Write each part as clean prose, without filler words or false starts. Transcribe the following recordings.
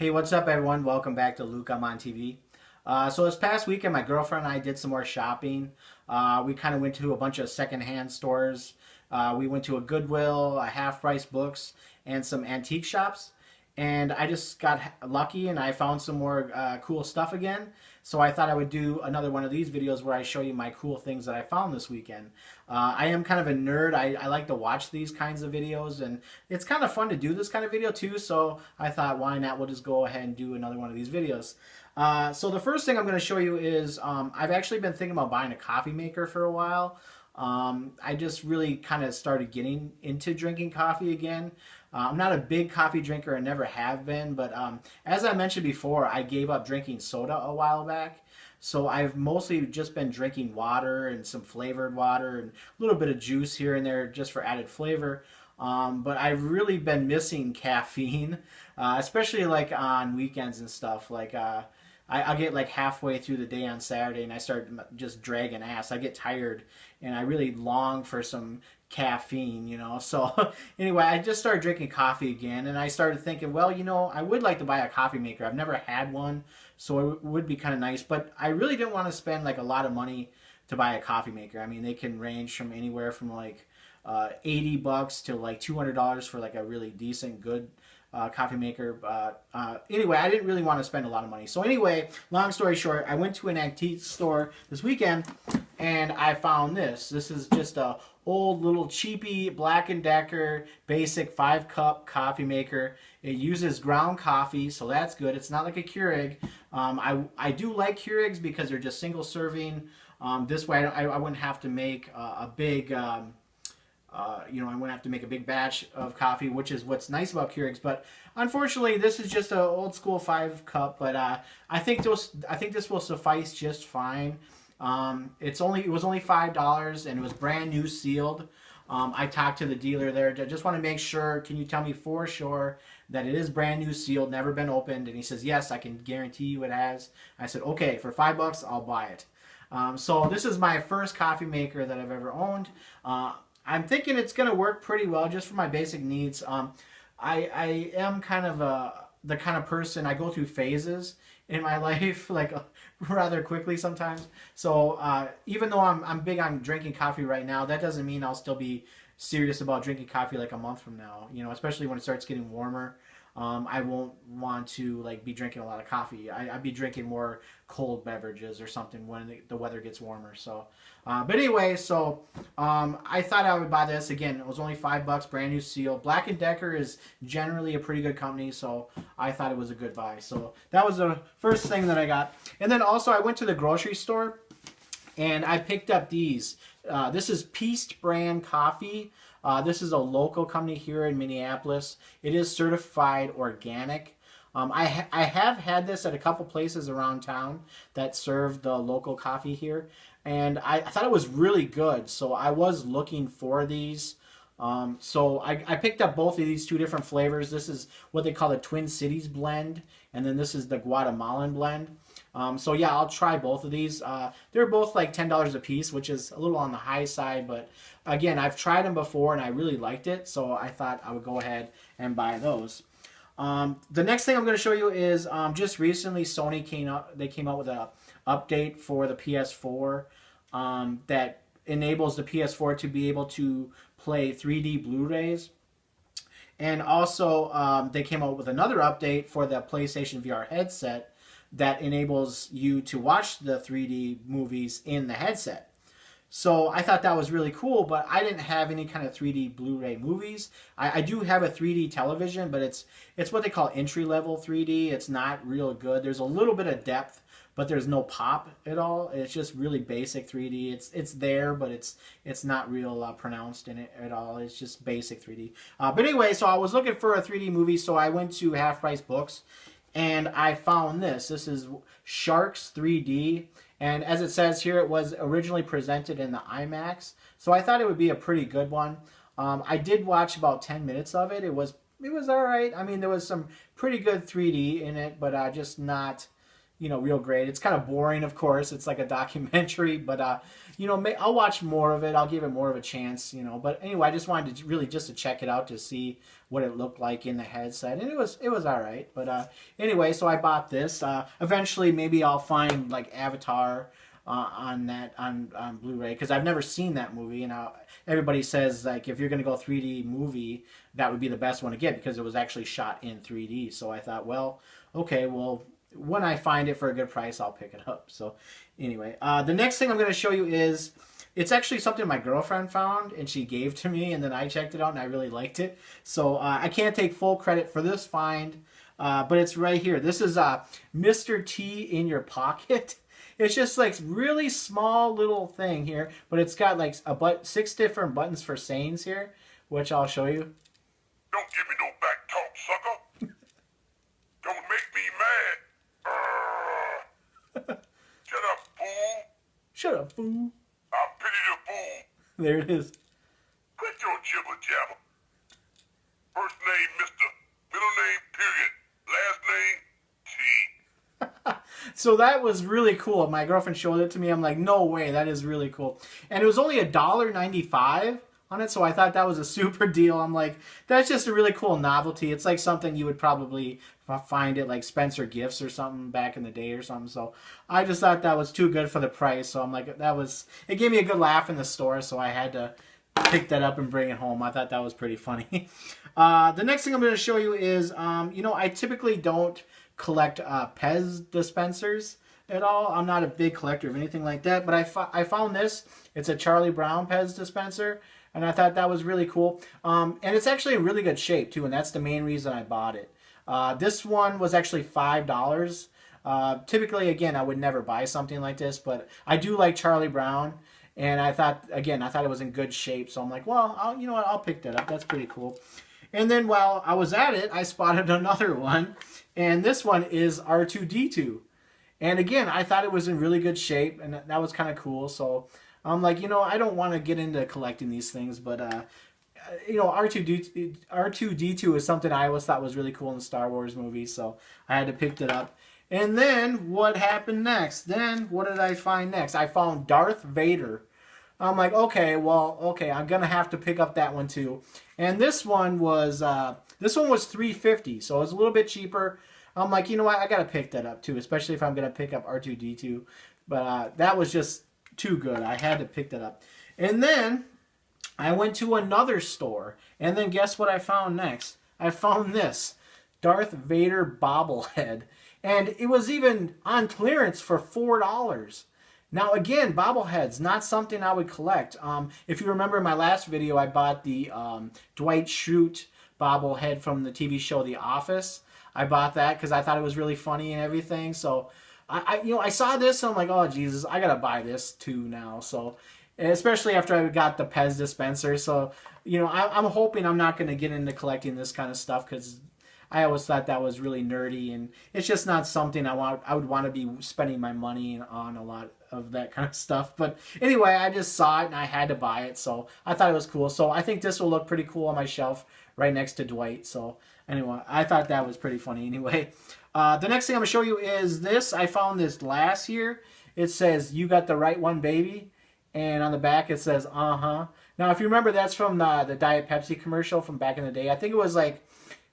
Hey, what's up, everyone? Welcome back to Luke. I'm on TV. So this past weekend, my girlfriend and I did some more shopping. We kind of went to a bunch of secondhand stores. We went to a Goodwill, a Half Price Books, and some antique shops. And I just got lucky and I found some more cool stuff again. So I thought I would do another one of these videos where I show you my cool things that I found this weekend. I am kind of a nerd. I like to watch these kinds of videos, and it's kind of fun to do this kind of video too. So I thought, why not? We'll just go ahead and do another one of these videos. So the first thing I'm going to show you is I've actually been thinking about buying a coffee maker for a while. I just really kind of started getting into drinking coffee again. I'm not a big coffee drinker, I never have been, but as I mentioned before, I gave up drinking soda a while back. So I've mostly just been drinking water and some flavored water and a little bit of juice here and there just for added flavor. But I've really been missing caffeine, especially like on weekends and stuff. Like I'll get like halfway through the day on Saturday and I start just dragging ass. I get tired and I really long for some caffeine, you know. So anyway, I just started drinking coffee again and I started thinking, well, you know, I would like to buy a coffee maker. I've never had one, so it would be kind of nice, but I really didn't want to spend like a lot of money to buy a coffee maker. I mean, they can range from anywhere from like $80 to like $200 for like a really decent, good coffee maker. Anyway, I didn't really want to spend a lot of money. So anyway, long story short, I went to an antique store this weekend and I found this. This is just a old little cheapy Black & Decker basic 5-cup coffee maker. It uses ground coffee, so that's good. It's not like a Keurig. I do like Keurigs because they're just single serving. This way I wouldn't have to make a big you know, I wouldn't have to make a big batch of coffee, which is what's nice about Keurigs. But unfortunately, this is just an old school 5-cup. But I think this will suffice just fine. It was only $5 and it was brand new sealed. I talked to the dealer there. I just want to make sure. Can you tell me for sure that it is brand new sealed, never been opened? And he says, yes, I can guarantee you it has. I said, okay, for $5, I'll buy it. So this is my first coffee maker that I've ever owned. I'm thinking it's going to work pretty well just for my basic needs. I am kind of the kind of person, I go through phases in my life, like rather quickly sometimes. So even though I'm big on drinking coffee right now, that doesn't mean I'll still be serious about drinking coffee like a month from now. You know, especially when it starts getting warmer. I won't want to like be drinking a lot of coffee. I'd be drinking more cold beverages or something when the weather gets warmer. So, but anyway, so I thought I would buy this. Again, it was only $5, brand new seal. Black & Decker is generally a pretty good company, so I thought it was a good buy. So that was the first thing that I got. And then also I went to the grocery store and I picked up these. This is Peast brand coffee. This is a local company here in Minneapolis. It is certified organic. I have had this at a couple places around town that serve the local coffee here, and I thought it was really good. So I was looking for these. So I picked up both of these two different flavors. This is what they call the Twin Cities blend, and then this is the Guatemalan blend. So yeah, I'll try both of these. They're both like $10 a piece, which is a little on the high side, but again, I've tried them before and I really liked it, so I thought I would go ahead and buy those. The next thing I'm going to show you is just recently Sony came out with an update for the PS4 that enables the PS4 to be able to play 3D Blu-rays. And also they came out with another update for the PlayStation VR headset that enables you to watch the 3D movies in the headset. So I thought that was really cool, but I didn't have any kind of 3D Blu-ray movies. I do have a 3D television, but it's what they call entry-level 3D. It's not real good. There's a little bit of depth, but there's no pop at all. It's just really basic 3D. It's there, but it's not real pronounced in it at all. It's just basic 3D. But anyway, so I was looking for a 3D movie, so I went to Half Price Books, and I found this. This is Sharks 3D. And as it says here, it was originally presented in the IMAX. So I thought it would be a pretty good one. I did watch about 10 minutes of it. It was all right. I mean, there was some pretty good 3D in it, but just not, real great. It's kind of boring, of course. It's like a documentary, but I'll watch more of it. I'll give it more of a chance, But anyway, I just wanted to really just to check it out to see what it looked like in the headset, and it was all right. But anyway, so I bought this. Eventually, maybe I'll find like Avatar on Blu-ray, because I've never seen that movie, and everybody says like if you're gonna go 3D movie, that would be the best one to get because it was actually shot in 3D. So I thought, well, okay, well, when I find it for a good price, I'll pick it up. So anyway, the next thing I'm going to show you is, it's actually something my girlfriend found and she gave to me, and then I checked it out and I really liked it. So I can't take full credit for this find, but it's right here. This is Mr. T in your pocket. It's just like really small little thing here, but it's got like 6 different buttons for sayings here, which I'll show you. Don't give me no back talk, sucker. Don't make me mad. Shut up, fool. Shut up, fool. I pity the fool. There it is. Quit your jibber jabber. First name, Mr. Middle name, period. Last name, T. So that was really cool. My girlfriend showed it to me. I'm like, no way, that is really cool. And it was only $1.95 on it, so I thought that was a super deal. I'm like, that's just a really cool novelty. It's like something you would probably find at like Spencer Gifts or something back in the day or something. So I just thought that was too good for the price. So I'm like, it gave me a good laugh in the store, so I had to pick that up and bring it home. I thought that was pretty funny. The next thing I'm going to show you is, I typically don't collect Pez dispensers at all. I'm not a big collector of anything like that, but I found this. It's a Charlie Brown Pez dispenser, and I thought that was really cool. And it's actually in really good shape too, and that's the main reason I bought it. This one was actually $5. Typically, again, I would never buy something like this, but I do like Charlie Brown, and I thought it was in good shape. So I'm like, well, I'll pick that up. That's pretty cool. And then while I was at it, I spotted another one, and this one is R2-D2. And again, I thought it was in really good shape, and that was kind of cool. So I'm like, I don't want to get into collecting these things, but R2-D2 is something I always thought was really cool in the Star Wars movies, so I had to pick it up. And then what happened next? Then what did I find next? I found Darth Vader. I'm like, okay, I'm gonna have to pick up that one too. And this one was $3.50, so it was a little bit cheaper. I'm like, you know what? I gotta pick that up too, especially if I'm gonna pick up R2-D2. But that was just too good. I had to pick that up. And then I went to another store, and then guess what I found next? I found this Darth Vader bobblehead, and it was even on clearance for $4. Now again, bobbleheads, not something I would collect. If you remember in my last video, I bought the Dwight Schrute bobblehead from the TV show The Office. I bought that because I thought it was really funny and everything. So I saw this and I'm like, oh Jesus, I gotta buy this too now. So especially after I got the Pez dispenser. So I'm hoping I'm not gonna get into collecting this kind of stuff, because I always thought that was really nerdy, and it's just not something I would want to be spending my money on, a lot of that kind of stuff. But anyway, I just saw it and I had to buy it, so I thought it was cool. So I think this will look pretty cool on my shelf right next to Dwight. So anyway, I thought that was pretty funny anyway. The next thing I'm going to show you is this. I found this glass here. It says, "You got the right one, baby." And on the back it says, "Uh-huh." Now, if you remember, that's from the Diet Pepsi commercial from back in the day. I think it was like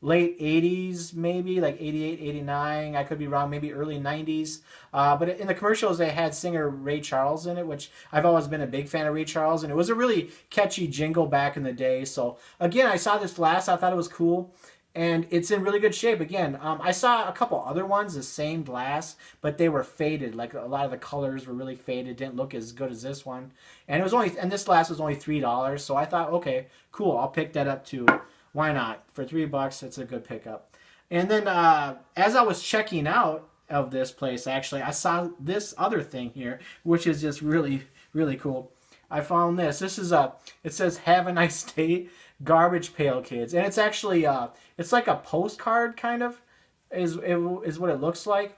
late 80s, maybe, like 88, 89. I could be wrong, maybe early 90s. But in the commercials, they had singer Ray Charles in it, which I've always been a big fan of Ray Charles. And it was a really catchy jingle back in the day. So, again, I saw this glass. I thought it was cool. And it's in really good shape. Again, I saw a couple other ones, the same glass, but they were faded. Like, a lot of the colors were really faded. Didn't look as good as this one. And this glass was only $3. So I thought, okay, cool, I'll pick that up too. Why not? For $3, it's a good pickup. And then as I was checking out of this place, actually, I saw this other thing here, which is just really, really cool. I found this. This is it says, "Have a nice day, Garbage Pail Kids." And it's actually, it's like a postcard kind of, is what it looks like.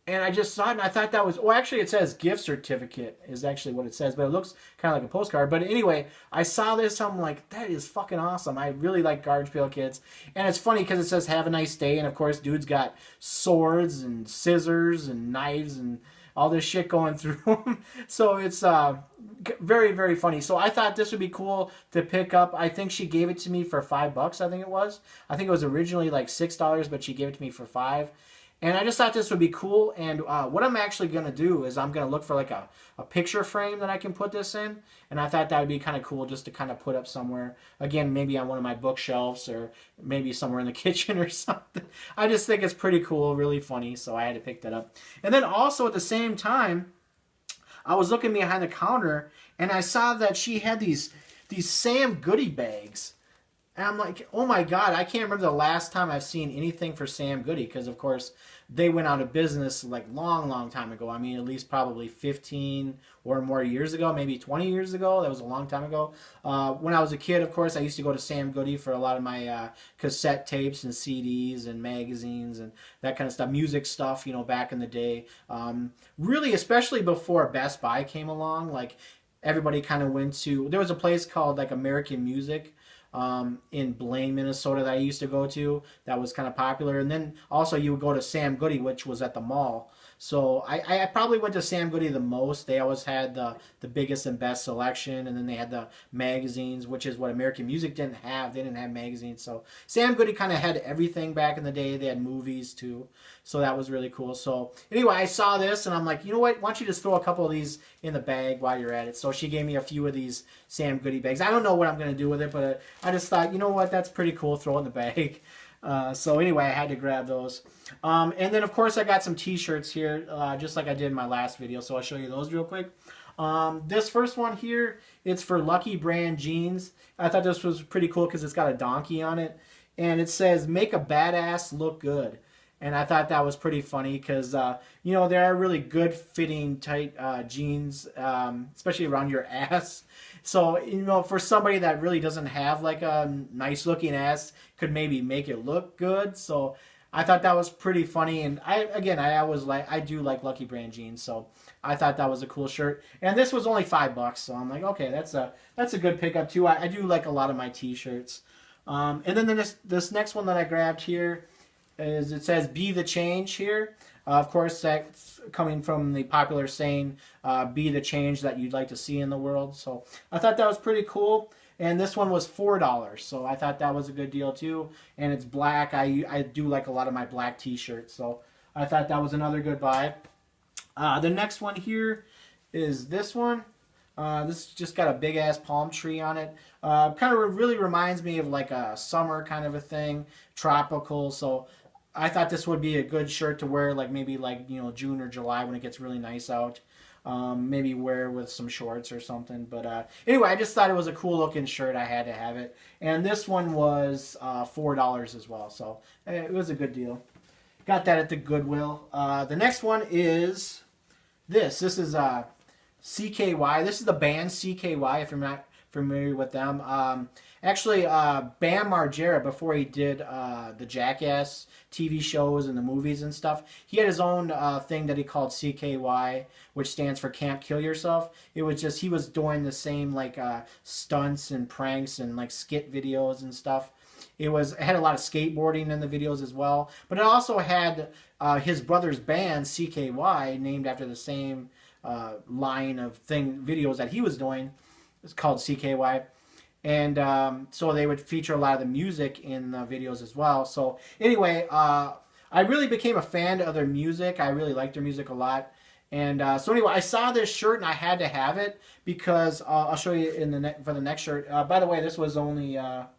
And I just saw it, and I thought that was... Well, actually, it says gift certificate is actually what it says, but it looks kind of like a postcard. But anyway, I saw this, I'm like, that is fucking awesome. I really like Garbage Pail Kids. And it's funny because it says, have a nice day. And, of course, dude's got swords and scissors and knives and all this shit going through them. So it's very, very funny. So I thought this would be cool to pick up. I think she gave it to me for $5, I think it was. I think it was originally like $6, but she gave it to me for $5. And I just thought this would be cool. And what I'm actually going to do is I'm going to look for like a picture frame that I can put this in. And I thought that would be kind of cool just to kind of put up somewhere. Again, maybe on one of my bookshelves or maybe somewhere in the kitchen or something. I just think it's pretty cool, really funny. So I had to pick that up. And then also at the same time, I was looking behind the counter and I saw that she had these Sam Goody bags. And I'm like, oh my God, I can't remember the last time I've seen anything for Sam Goody because, of course, they went out of business like long time ago. I mean, at least probably 15 or more years ago, maybe 20 years ago. That was a long time ago. When I was a kid, of course, I used to go to Sam Goody for a lot of my cassette tapes and CDs and magazines and that kind of stuff, music stuff, you know, back in the day. Really, especially before Best Buy came along, like everybody kind of went to, there was a place called like American Music in Blaine, Minnesota that I used to go to that was kind of popular. And then also you would go to Sam Goody, which was at the mall. So I probably went to Sam Goody the most. They always had the biggest and best selection, and then they had the magazines, which is what American Music didn't have. They didn't have magazines. So Sam Goody kind of had everything back in the day. They had movies too. So that was really cool. So anyway, I saw this and I'm like, you know what? Why don't you just throw a couple of these in the bag while you're at it? So she gave me a few of these Sam Goody bags. I don't know what I'm going to do with it, but I just thought, you know what? That's pretty cool. Throw it in the bag. So anyway, I had to grab those. And then, of course, I got some T-shirts here, just like I did in my last video. So I'll show you those real quick. This first one here, it's for Lucky Brand Jeans. I thought this was pretty cool because it's got a donkey on it. And it says, make a badass look good. And I thought that was pretty funny because, you know, there are really good fitting tight jeans, especially around your ass. So, you know, for somebody that really doesn't have like a nice looking ass, could maybe make it look good. So I thought that was pretty funny. And I do like Lucky Brand jeans. So I thought that was a cool shirt. And this was only $5. So I'm like, okay, that's a good pickup too. I do like a lot of my T-shirts. And then this next one that I grabbed here, is it says be the change here. Of course, that's coming from the popular saying, be the change that you'd like to see in the world. So I thought that was pretty cool. And this one was $4. So I thought that was a good deal too. And it's black. I do like a lot of my black T-shirts. So I thought that was another good buy. The next one here is this one. This just got a big ass palm tree on it. Kind of really reminds me of like a summer kind of a thing, tropical. So I thought this would be a good shirt to wear, like maybe like, you know, June or July when it gets really nice out. Maybe wear with some shorts or something. But anyway, I just thought it was a cool looking shirt. I had to have it. And this one was $4 as well. So it was a good deal. Got that at the Goodwill. The next one is this. This is CKY. This is the band CKY, if you're not familiar with them. Actually, Bam Margera, before he did the Jackass TV shows and the movies and stuff, he had his own thing that he called CKY, which stands for Can't Kill Yourself. It was just, he was doing the same like stunts and pranks and like skit videos and stuff. It had a lot of skateboarding in the videos as well. But it also had his brother's band, CKY, named after the same line of videos that he was doing. It's called CKY. And so they would feature a lot of the music in the videos as well. So anyway, I really became a fan of their music. I really liked their music a lot. And so anyway, I saw this shirt and I had to have it because I'll show you for the next shirt. By the way, this was only how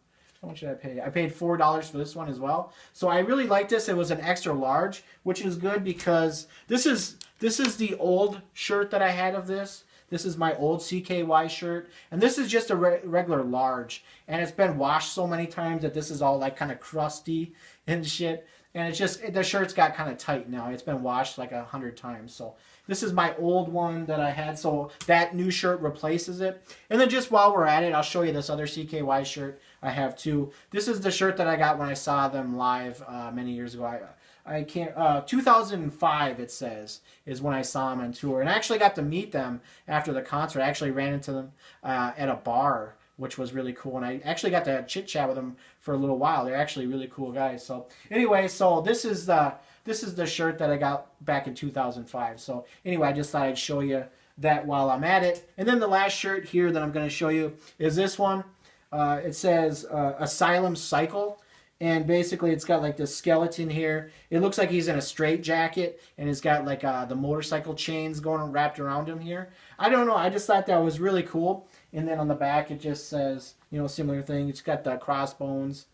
much did I pay? I paid $4 for this one as well. So I really liked this. It was an extra large, which is good because this is the old shirt that I had of this. This is my old CKY shirt. And this is just a regular large. And it's been washed so many times that this is all like kind of crusty and shit. And it's just, the shirt's got kind of tight now. It's been washed like 100 times. So this is my old one that I had. So that new shirt replaces it. And then just while we're at it, I'll show you this other CKY shirt I have too. This is the shirt that I got when I saw them live many years ago. I can't 2005 it says is when I saw them on tour, and I actually got to meet them after the concert. I actually ran into them at a bar, which was really cool, and I actually got to chit chat with them for a little while. They're actually really cool guys. So anyway, so this is the shirt that I got back in 2005. So anyway, I just thought I'd show you that while I'm at it. And then the last shirt here that I'm going to show you is this one. It says Asylum Cycle. And basically, it's got like this skeleton here. It looks like he's in a straight jacket, and it's got like the motorcycle chains going wrapped around him here. I don't know. I just thought that was really cool. And then on the back, it just says, you know, similar thing. It's got the crossbones,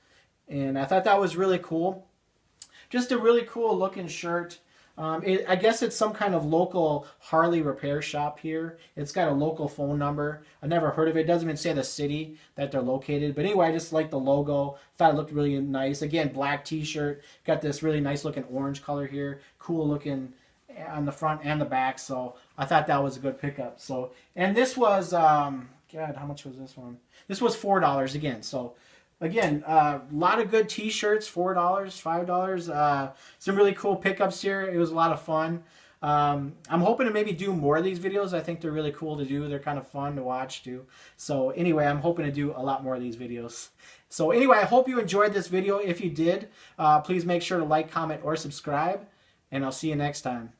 and I thought that was really cool. Just a really cool looking shirt. I guess it's some kind of local Harley repair shop here. It's got a local phone number. I never heard of it. It doesn't even say the city that they're located. But anyway, I just like the logo. Thought it looked really nice. Again, black t-shirt. Got this really nice looking orange color here. Cool looking on the front and the back. So I thought that was a good pickup. So, and this was, God, how much was this one? This was $4 again. So again, a lot of good t-shirts, $4, $5. Some really cool pickups here. It was a lot of fun. I'm hoping to maybe do more of these videos. I think they're really cool to do. They're kind of fun to watch too. So anyway, I'm hoping to do a lot more of these videos. So anyway, I hope you enjoyed this video. If you did, please make sure to like, comment, or subscribe. And I'll see you next time.